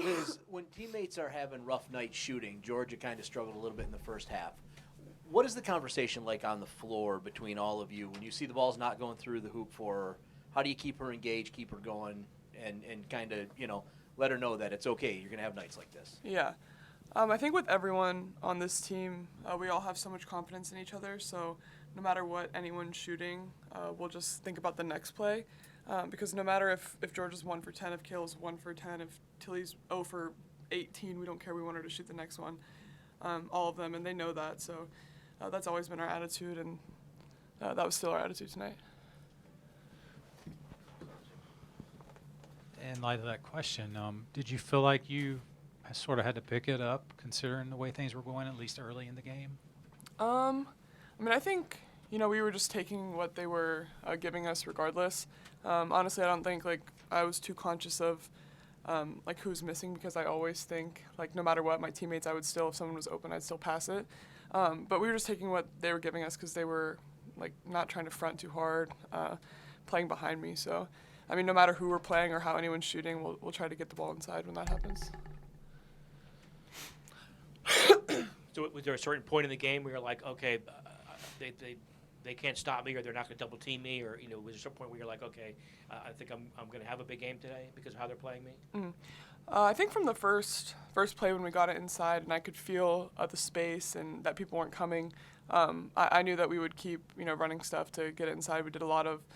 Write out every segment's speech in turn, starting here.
Liz, when teammates are having rough nights shooting, Georgia kind of struggled a little bit in the first half. What is the conversation like on the floor between all of you when you see the ball's not going through the hoop for her? How do you keep her engaged, keep her going, and kind of, let her know that it's okay, you're going to have nights like this? Yeah. I think with everyone on this team, we all have so much confidence in each other, so no matter what anyone's shooting, we'll just think about the next play. Because no matter if Georgia's 1 for 10, if Kayla's 1 for 10, if Tilly's 0 for 18, we don't care, we want her to shoot the next one. All of them, and they know that, so that's always been our attitude, and that was still our attitude tonight. In light of that question, did you feel like you sort of had to pick it up, considering the way things were going, at least early in the game? I think, we were just taking what they were giving us regardless. Honestly, I don't think, I was too conscious of, who's missing, because I always think, no matter what, my teammates, I would still, if someone was open, I'd still pass it. But we were just taking what they were giving us because they were, not trying to front too hard, playing behind me. So, no matter who we're playing or how anyone's shooting, we'll try to get the ball inside when that happens. So was there a certain point in the game where you're like, okay, they can't stop me, or they're not going to double team me, or was there some point where you're like, okay, I think I'm going to have a big game today because of how they're playing me? Mm-hmm. I think from the first play when we got it inside and I could feel the space and that people weren't coming, I knew that we would keep running stuff to get it inside. We did a lot of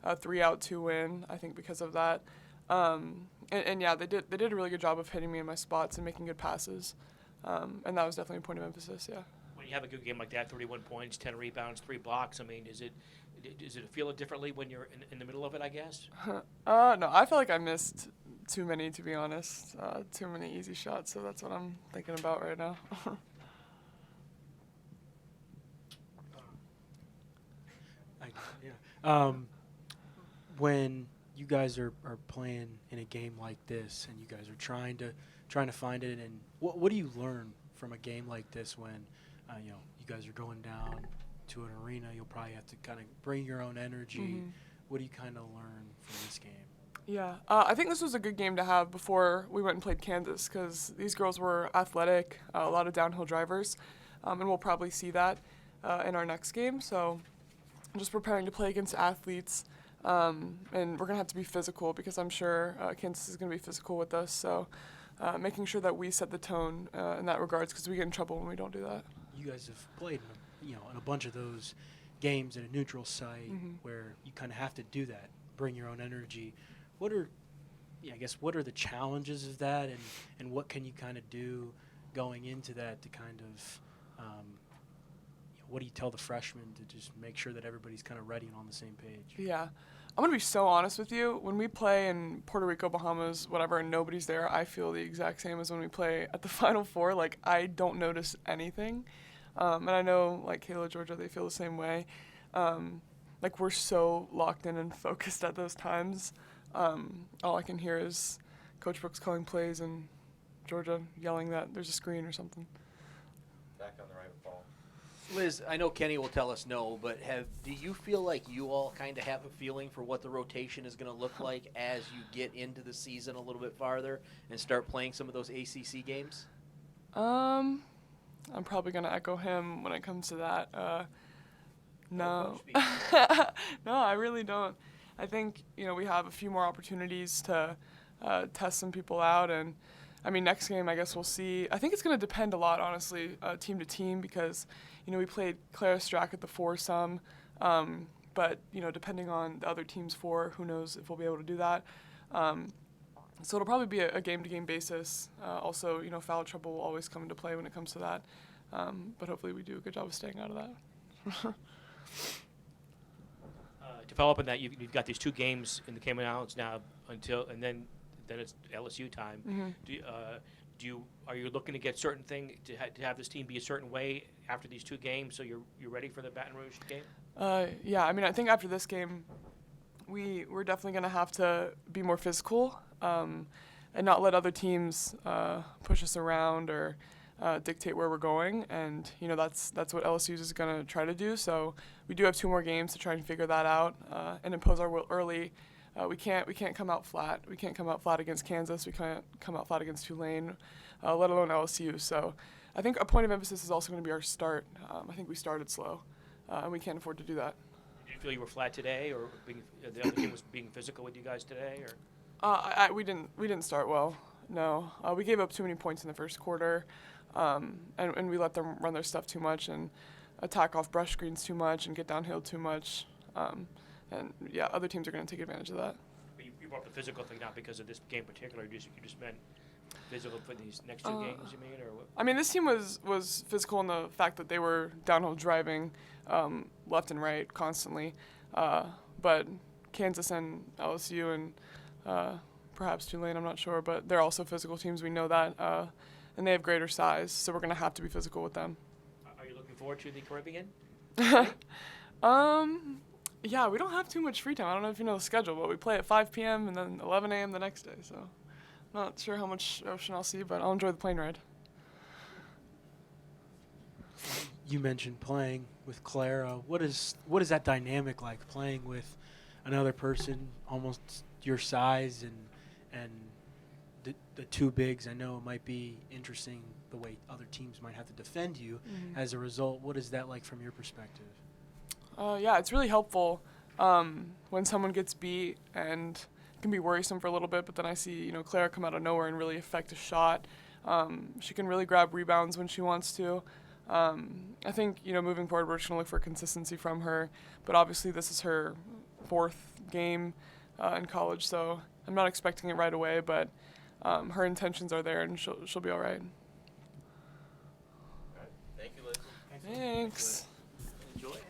3-out, 2-in, I think, because of that. And yeah, they did a really good job of hitting me in my spots and making good passes. And that was definitely a point of emphasis, yeah. When you have a good game like that, 31 points, 10 rebounds, 3 blocks, does it feel differently when you're in the middle of it, I guess? No, I feel like I missed too many, to be honest. Too many easy shots, so that's what I'm thinking about right now. When you guys are playing in a game like this and you guys are trying to find it, and what do you learn from a game like this when you guys are going down to an arena? You'll probably have to kind of bring your own energy. Mm-hmm. What do you kind of learn from this game? Yeah, I think this was a good game to have before we went and played Kansas, because these girls were athletic, a lot of downhill drivers, and we'll probably see that in our next game. So I'm just preparing to play against athletes, and we're going to have to be physical, because I'm sure Kansas is going to be physical with us. So making sure that we set the tone in that regards, because we get in trouble when we don't do that. You guys have played in a bunch of those games at a neutral site, mm-hmm. where you kind of have to do that, bring your own energy. What are the challenges of that, and what can you kind of do going into that to kind of, what do you tell the freshmen to just make sure that everybody's kind of ready and on the same page? Yeah. I'm going to be so honest with you. When we play in Puerto Rico, Bahamas, whatever, and nobody's there, I feel the exact same as when we play at the Final Four. I don't notice anything. And I know, Kayla, Georgia, they feel the same way. We're so locked in and focused at those times. All I can hear is Coach Brooks calling plays and Georgia yelling that there's a screen or something. Back on the right ball. Liz, I know Kenny will tell us no, but do you feel like you all kind of have a feeling for what the rotation is going to look like as you get into the season a little bit farther and start playing some of those ACC games? I'm probably going to echo him when it comes to that. No. No, I really don't. I think, we have a few more opportunities to test some people out. And, next game, I guess we'll see. I think it's going to depend a lot, honestly, team to team, because, we played Clara Strack at the foursome. But, depending on the other team's four, who knows if we'll be able to do that. So it'll probably be a game-to-game basis. Also, foul trouble will always come into play when it comes to that. But hopefully we do a good job of staying out of that. To follow up on that, you've got these 2 games in the Cayman Islands now and then it's LSU time. Mm-hmm. Are you looking to get certain thing to have this team be a certain way after these 2 games, so you're ready for the Baton Rouge game? Yeah, I think after this game, we're definitely going to have to be more physical and not let other teams push us around or dictate where we're going, and that's what LSU is going to try to do. So we do have 2 more games to try and figure that out and impose our will early, We can't come out flat. We can't come out flat against Kansas. We can't come out flat against Tulane, let alone LSU. So I think a point of emphasis is also going to be our start. I think we started slow, and we can't afford to do that. Did you feel you were flat today, or the other team was being physical with you guys today, or? We didn't start well. No, we gave up too many points in the first quarter, and we let them run their stuff too much and attack off brush screens too much and get downhill too much. And yeah, other teams are going to take advantage of that. But you brought up the physical thing not because of this game in particular. You just meant physical for these next two games. You mean, or what? I mean, this team was physical in the fact that they were downhill driving left and right constantly. But Kansas and LSU and perhaps Tulane, I'm not sure, but they're also physical teams. We know that, and they have greater size, so we're going to have to be physical with them. Are you looking forward to the Caribbean? Yeah, we don't have too much free time. I don't know if you know the schedule, but we play at 5 p.m. and then 11 a.m. the next day. So, not sure how much ocean I'll see, but I'll enjoy the plane ride. You mentioned playing with Clara. What is that dynamic like, playing with another person almost your size and the two bigs? I know it might be interesting the way other teams might have to defend you as a result. What is that like from your perspective? Yeah, it's really helpful when someone gets beat, and it can be worrisome for a little bit, but then I see, Clara come out of nowhere and really affect a shot. She can really grab rebounds when she wants to. I think, moving forward, we're just going to look for consistency from her, but obviously this is her fourth game in college, so I'm not expecting it right away, but her intentions are there, and she'll be all right. Thank you, Liz. Thanks. Enjoy it.